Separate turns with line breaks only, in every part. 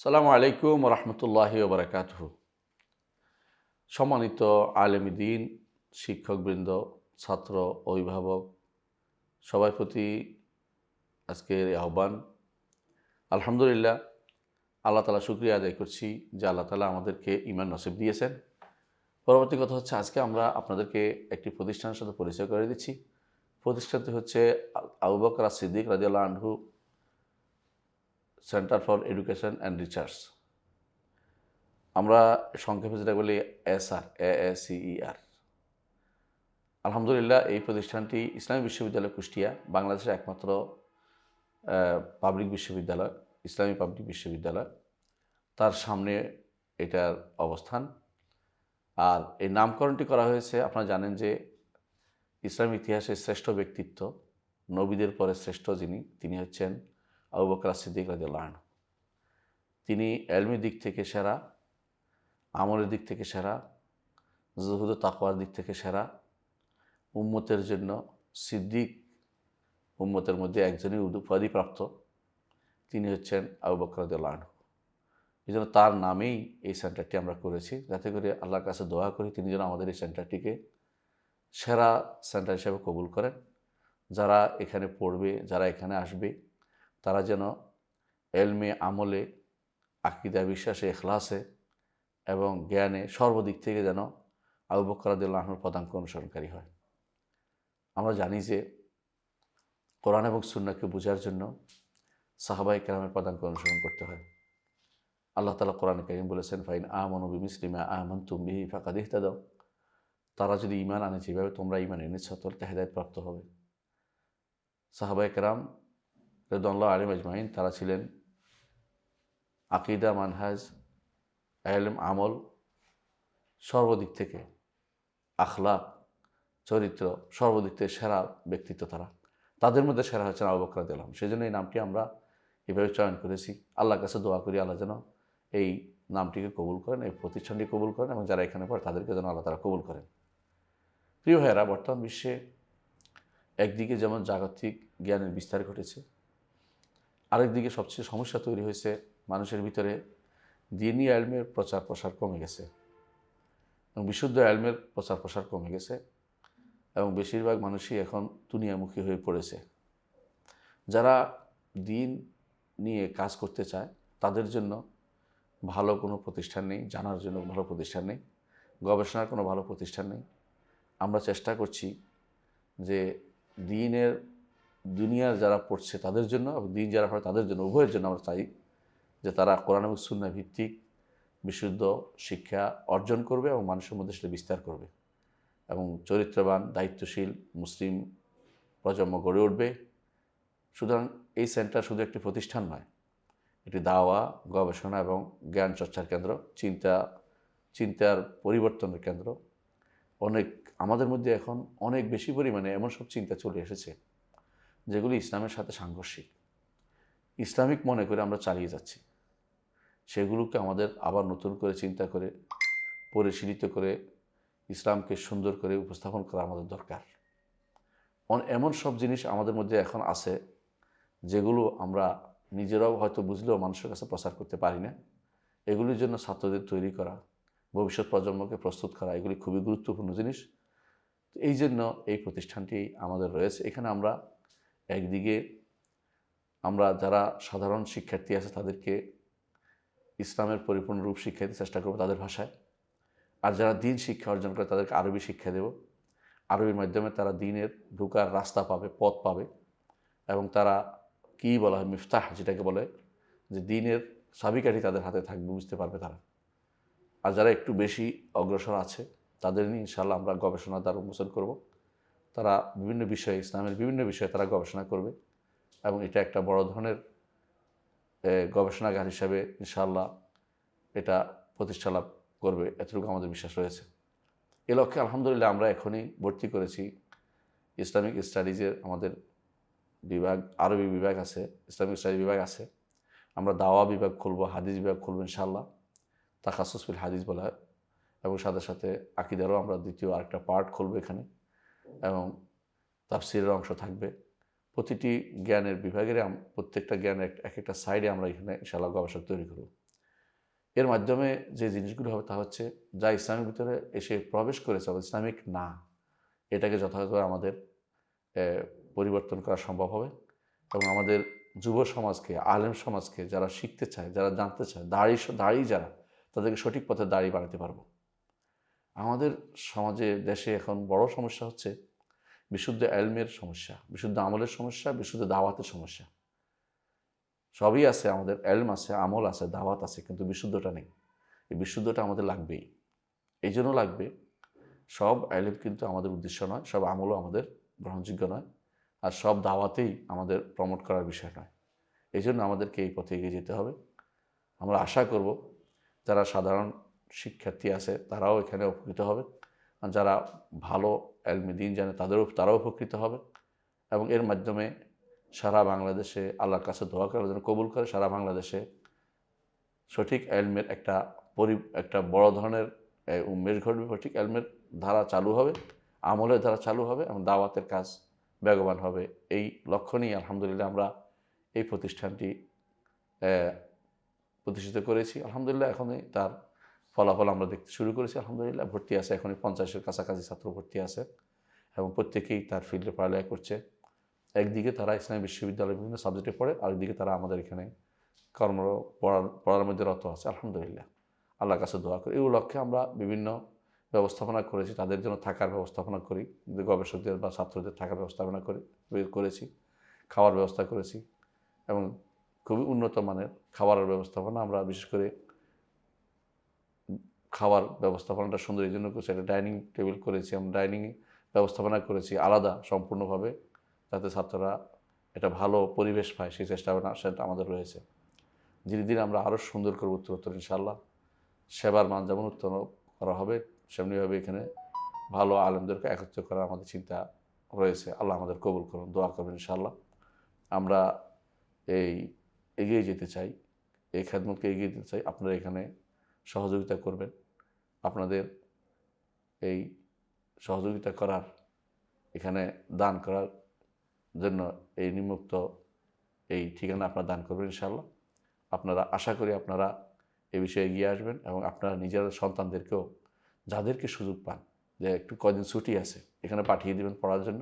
সালামু আলাইকুম রহমতুল্লাহি ওবরাকাতুহু। সম্মানিত আলেমী দ্বীন, শিক্ষকবৃন্দ, ছাত্র, অভিভাবক সবার প্রতি আজকের এই আহ্বান। আলহামদুলিল্লাহ, আল্লাহ তাআলা শুকরিয়া আদায় করছি যে আল্লাহ তাআলা আমাদেরকে ঈমান নসিব দিয়েছেন। পরবর্তী কথা হচ্ছে, আজকে আমরা আপনাদেরকে একটি প্রতিষ্ঠানের সাথে পরিচয় করে দিচ্ছি। প্রতিষ্ঠানটি হচ্ছে আবু বকর আস-সিদ্দিক রাদিয়াল্লাহু আনহু centre for education and research. আমরা সংক্ষেপে যেটা বলি এসআর, AACER। আলহামদুলিল্লাহ, এই প্রতিষ্ঠানটি ইসলামী বিশ্ববিদ্যালয় কুষ্টিয়া, বাংলাদেশের একমাত্র পাবলিক বিশ্ববিদ্যালয়, ইসলামী পাবলিক বিশ্ববিদ্যালয়। তার সামনে এটার অবস্থান। আর এই নামকরণটি করা হয়েছে, আপনারা জানেন যে ইসলামী ইতিহাসের শ্রেষ্ঠ ব্যক্তিত্ব, নবীদের পরে শ্রেষ্ঠ তিনি হচ্ছেন আবু বকর আস-সিদ্দিক রাদিয়াল্লাহু আনহু। তিনি এলমি দিক থেকে সেরা, আমলের দিক থেকে সেরা, জুহুদ ও তাকওয়ার দিক থেকে সেরা, উম্মতের জন্য সিদ্দিক, উম্মতের মধ্যে একজনই উপাধিপ্রাপ্ত। তিনি হচ্ছেন আবু বকর রাদিয়াল্লাহু আনহু। এই জন্য তার নামেই এই সেন্টারটি আমরা করেছি, যাতে করে আল্লাহর কাছে দোয়া করি তিনি যেন আমাদের এই সেন্টারটিকে সেরা সেন্টার হিসেবে কবুল করেন। যারা এখানে পড়বে, যারা এখানে আসবে, তারা যেন এলমে, আমলে, আকীদা, বিশ্বাসে, ইখলাসে এবং জ্ঞানে সর্বদিক থেকে যেন আবু বকর রাদিয়াল্লাহু আনহুর পদাঙ্ক অনুসরণকারী হয়। আমরা জানি যে কোরআন এবং সুন্নাহকে বোঝার জন্য সাহাবায়ে কেরামের পদাঙ্ক অনুসরণ করতে হয়। আল্লাহ তাআলা কোরআনে কারীম বলেছেন, ফাইন আমানু বিমিসলি মা আমানতুম বিহি ফাকাদ ইহতাদাও। তারা যদি ঈমান আনে যেভাবে তোমরা ঈমান এনেছ, তাহলে হেদায়েত প্রাপ্ত হবে। সাহাবায়ে কেরাম রিদওয়ানুল্লাহি আলাইহিম আজমাইন, তারা ছিলেন আকীদা, মানহাজ, ইলম, আমল সর্বদিক থেকে, আখলাক, চরিত্র সর্বদিক থেকে সেরা ব্যক্তিত্ব তারা। তাদের মধ্যে সেরা হচ্ছেন আবু বকর রাদিয়াল্লাহু আনহু। সেজন্য এই নামটি আমরা এভাবে চয়ন করেছি। আল্লাহর কাছে দোয়া করি আল্লাহ যেন এই নামটিকে কবুল করেন, এই প্রতিষ্ঠানটি কবুল করেন এবং যারা এখানে পড়ে তাদেরকে যেন আল্লাহ তাআলা কবুল করেন। প্রিয় ভাইয়েরা, বর্তমান বিশ্বে একদিকে যেমন জাগতিক জ্ঞানের বিস্তার ঘটেছে, আরেকদিকে সবচেয়ে সমস্যা তৈরি হয়েছে মানুষের ভিতরে দ্বীনি ইলমের প্রচার প্রসার কমে গেছে এবং বিশুদ্ধ ইলমের প্রচার প্রসার কমে গেছে এবং বেশিরভাগ মানুষই এখন দুনিয়ামুখী হয়ে পড়েছে। যারা দ্বীন নিয়ে কাজ করতে চায় তাদের জন্য ভালো কোনো প্রতিষ্ঠান নেই, জানার জন্য ভালো প্রতিষ্ঠান নেই, গবেষণার কোনো ভালো প্রতিষ্ঠান নেই। আমরা চেষ্টা করছি যে দ্বীনের, দুনিয়ার যারা পড়ছে তাদের জন্য এবং দ্বীন যারা পড়ে তাদের জন্য, উভয়ের জন্য আমরা চাই যে তারা কোরআন এবং সুন্নাহ ভিত্তিক বিশুদ্ধ শিক্ষা অর্জন করবে এবং মানুষের মধ্যে সেটা বিস্তার করবে এবং চরিত্রবান, দায়িত্বশীল মুসলিম প্রজন্ম গড়ে উঠবে। সুতরাং এই সেন্টার শুধু একটি প্রতিষ্ঠান নয়, এটি দাওয়া, গবেষণা এবং জ্ঞান চর্চার কেন্দ্র, চিন্তার পরিবর্তনের কেন্দ্র। আমাদের মধ্যে এখন অনেক বেশি পরিমাণে এমন সব চিন্তা চলে এসেছে যেগুলি ইসলামের সাথে সাংঘর্ষিক, ইসলামিক মনে করে আমরা চালিয়ে যাচ্ছি। সেগুলোকে আমাদের আবার নতুন করে চিন্তা করে, পরিশীলিত করে, ইসলামকে সুন্দর করে উপস্থাপন করা আমাদের দরকার। এমন সব জিনিস আমাদের মধ্যে এখন আছে যেগুলো আমরা নিজেরাও হয়তো বুঝলেও মানুষের কাছে প্রচার করতে পারি না। এগুলির জন্য ছাত্রদের তৈরি করা, ভবিষ্যৎ প্রজন্মকে প্রস্তুত করা, এগুলি খুবই গুরুত্বপূর্ণ জিনিস। তো এই জন্য এই প্রতিষ্ঠানটি আমাদের রয়েছে। এখানে আমরা একদিকে আমরা যারা সাধারণ শিক্ষার্থী আছে তাদেরকে ইসলামের পরিপূর্ণ রূপ শিক্ষা দিতে চেষ্টা করব তাদের ভাষায়, আর যারা দ্বীন শিক্ষা অর্জন করে তাদেরকে আরবি শিক্ষা দেব। আরবির মাধ্যমে তারা দ্বীনের ঢোকার রাস্তা পাবে, পথ পাবে এবং তারা কী বলা হয়, মিফতাহ যেটাকে বলে, যে দ্বীনের চাবিকাঠি তাদের হাতে থাকবে, বুঝতে পারবে তারা। আর যারা একটু বেশি অগ্রসর আছে তাদের নিয়ে ইনশাআল্লাহ আমরা গবেষণার দ্বার উন্মোচন করব। তারা বিভিন্ন বিষয়ে, ইসলামের বিভিন্ন বিষয়ে তারা গবেষণা করবে এবং এটা একটা বড় ধরনের গবেষণাগার হিসাবে ইনশাআল্লাহ এটা প্রতিষ্ঠা লাভ করবে, এতটুকু আমাদের বিশ্বাস রয়েছে। এ লক্ষ্যে আলহামদুলিল্লাহ আমরা এখনই ভর্তি করেছি ইসলামিক স্টাডিজের আমাদের বিভাগ, আরবি বিভাগ আছে, ইসলামিক স্টাডি বিভাগ আছে। আমরা দাওয়া বিভাগ খুলব, হাদিস বিভাগ খুলব ইনশাআল্লাহ, তাখাসুস ফিল হাদিস বলা হয়, এবং সাথে সাথে আকীদারও আমরা দ্বিতীয় আরেকটা পার্ট খুলব এখানে, এবং তাফসীরের অংশ থাকবে। প্রতিটি জ্ঞানের বিভাগের প্রত্যেকটা জ্ঞানের এক একটা সাইডে আমরা এখানে ইনশাআল্লাহ গবেষক তৈরি করব। এর মাধ্যমে যে জিনিসগুলো হবে তা হচ্ছে যা ইসলামের ভিতরে এসে প্রবেশ করেছে ইসলামিক না, এটাকে যথাযথভাবে আমাদের পরিবর্তন করা সম্ভব হবে এবং আমাদের যুব সমাজকে, আলেম সমাজকে যারা শিখতে চায়, যারা জানতে চায়, দাড়ি যারা, তাদেরকে সঠিক পথে দাড়ি বানাতে পারবো। আমাদের সমাজে, দেশে এখন বড় সমস্যা হচ্ছে বিশুদ্ধ এলমের সমস্যা, বিশুদ্ধ আমলের সমস্যা, বিশুদ্ধ দাওয়াতের সমস্যা। সবই আছে, আমাদের এলম আছে, আমল আছে, দাওয়াত আছে, কিন্তু বিশুদ্ধটা নেই। এই বিশুদ্ধটা আমাদের লাগবেই। এই জন্য লাগবে, সব এলম কিন্তু আমাদের উদ্দেশ্য নয়, সব আমলও আমাদের গ্রহণযোগ্য নয়, আর সব দাওয়াতেই আমাদের প্রমোট করার বিষয় নয়। এই জন্য আমাদেরকে এই পথে এগিয়ে যেতে হবে। আমরা আশা করব যারা সাধারণ শিক্ষার্থী আছে তারাও এখানে উপকৃত হবে, আর যারা ভালো এলমে দ্বীন জানে তারাও উপকৃত হবে, এবং এর মাধ্যমে সারা বাংলাদেশে আল্লাহর কাছে দোয়া করার জন্য কবুল করে সারা বাংলাদেশে সঠিক এলমের একটা বড় ধরনের উন্মেষ ঘটবে, সঠিক এলমের ধারা চালু হবে, আমলের ধারা চালু হবে এবং দাওয়াতের কাজ বেগবান হবে। এই লক্ষ্য নিয়ে আলহামদুলিল্লাহ আমরা এই প্রতিষ্ঠানটি প্রতিষ্ঠিত করেছি। আলহামদুলিল্লাহ এখনই তার ফলাফল আমরা দেখতে শুরু করেছি। আলহামদুলিল্লাহ ভর্তি আছে, এখনই 50-এর কাছাকাছি ছাত্র ভর্তি আছে এবং প্রত্যেকেই তার ফিল্ডে পড়ালেখা করছে। একদিকে তারা ইসলামী বিশ্ববিদ্যালয়ে বিভিন্ন সাবজেক্টে পড়ে, আরেকদিকে তারা আমাদের এখানে পড়ার মধ্যে রত আছে। আলহামদুলিল্লাহ আল্লাহর কাছে দোয়া করি। এই লক্ষ্যে আমরা বিভিন্ন ব্যবস্থাপনা করেছি, তাদের জন্য থাকার ব্যবস্থাপনা করি, গবেষকদের বা ছাত্রদের থাকার ব্যবস্থাপনা করেছি, খাওয়ার ব্যবস্থা করেছি এবং খুবই উন্নত মানের খাবারের ব্যবস্থাপনা। আমরা বিশেষ করে খাবার ব্যবস্থাপনাটা সুন্দর এই জন্য করেছি, একটা ডাইনিং টেবিল করেছি, আমরা ডাইনিং ব্যবস্থাপনা করেছি আলাদা সম্পূর্ণভাবে, যাতে ছাত্ররা একটা ভালো পরিবেশ পায়, সেই চেষ্টা সেটা আমাদের রয়েছে। ধীরে ধীরে আমরা আরও সুন্দর করব উত্তরোত্তর ইনশাআল্লাহ। সেবার মান যেমন উত্তর করা হবে, সেমনিভাবে এখানে ভালো আলেমদেরকে একত্রিত করার আমাদের চিন্তা রয়েছে। আল্লাহ আমাদের কবুল করুন, দোয়া করবেন ইনশাআল্লাহ। আমরা এগিয়ে যেতে চাই, এই খেদমতকে এগিয়ে দিতে চাই। আপনারা এখানে সহযোগিতা করবেন। আপনাদের এই সহযোগিতা করার, এখানে দান করার জন্য এই নিম্নোক্ত এই ঠিকানা আপনারা দান করবেন ইনশাআল্লাহ। আপনারা আশা করি আপনারা এ বিষয়ে এগিয়ে আসবেন এবং আপনারা নিজের সন্তানদেরকেও, যাদেরকে সুযোগ পান যে একটু কদিন ছুটি আছে, এখানে পাঠিয়ে দেবেন পড়ার জন্য।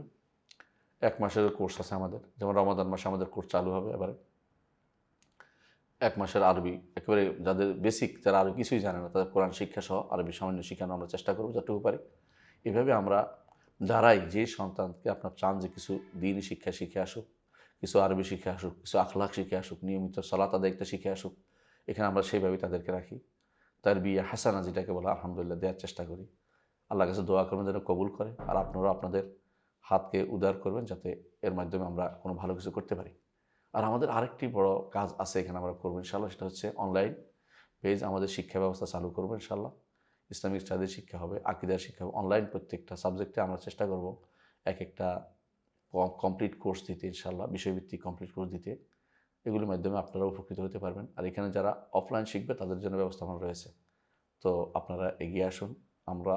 1 মাসের কোর্স আছে আমাদের, যেমন রমাদান মাসে আমাদের কোর্স চালু হবে এবারে। 1 মাসের আরবি, একেবারে যাদের বেসিক, যারা আরও কিছুই জানে না, তাদের কোরআন শিক্ষা সহ আরবি সামান্য শেখানো আমরা চেষ্টা করব যতটুকু পারি। এভাবে আমরা যারাই, যে সন্তানকে আপনার চান যে কিছু দিনই শিক্ষা শিখে আসুক, কিছু আরবি শিখে আসুক, কিছু আখলাক শিখে আসুক, নিয়মিত সালাত আদায়টা শিখে আসুক, এখানে আমরা সেইভাবেই তাদেরকে রাখি। তার বিয়ে হাসানা যেটাকে বলা, আলহামদুলিল্লাহ দেওয়ার চেষ্টা করি। আল্লাহর কাছে দোয়া করবেন যেন কবুল করে, আর আপনারাও আপনাদের হাতকে উদার করবেন যাতে এর মাধ্যমে আমরা কোনো ভালো কিছু করতে পারি। আর আমাদের আরেকটি বড় কাজ আছে এখানে আমরা করবো ইনশাআল্লাহ, সেটা হচ্ছে অনলাইন পেজ আমাদের শিক্ষা ব্যবস্থা চালু করবো ইনশাআল্লাহ। ইসলামিক স্টাডিজ শিক্ষা হবে, আকিদার শিক্ষা হবে, অনলাইন প্রত্যেকটা সাবজেক্টে আমরা চেষ্টা করব এক একটা কমপ্লিট কোর্স দিতে ইনশাআল্লাহ, বিষয়ভিত্তিক কমপ্লিট কোর্স দিতে। এগুলির মাধ্যমে আপনারা উপকৃত হতে পারবেন। আর এখানে যারা অফলাইন শিখবে তাদের জন্য ব্যবস্থাপনা রয়েছে। তো আপনারা এগিয়ে আসুন, আমরা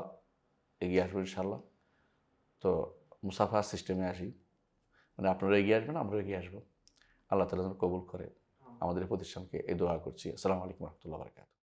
এগিয়ে আসবো ইনশাআল্লাহ। তো মুসাফা সিস্টেমে আসি, মানে আপনারা এগিয়ে আসবেন, আমরা এগিয়ে আসবো। আল্লাহ তাআলা যেন কবুল করে আমাদের এই প্রতিষ্ঠানকে, এই দোয়া করছি। আসসালামু আলাইকুম ওয়া রাহমাতুল্লাহি ওয়া বারাকাতুহু।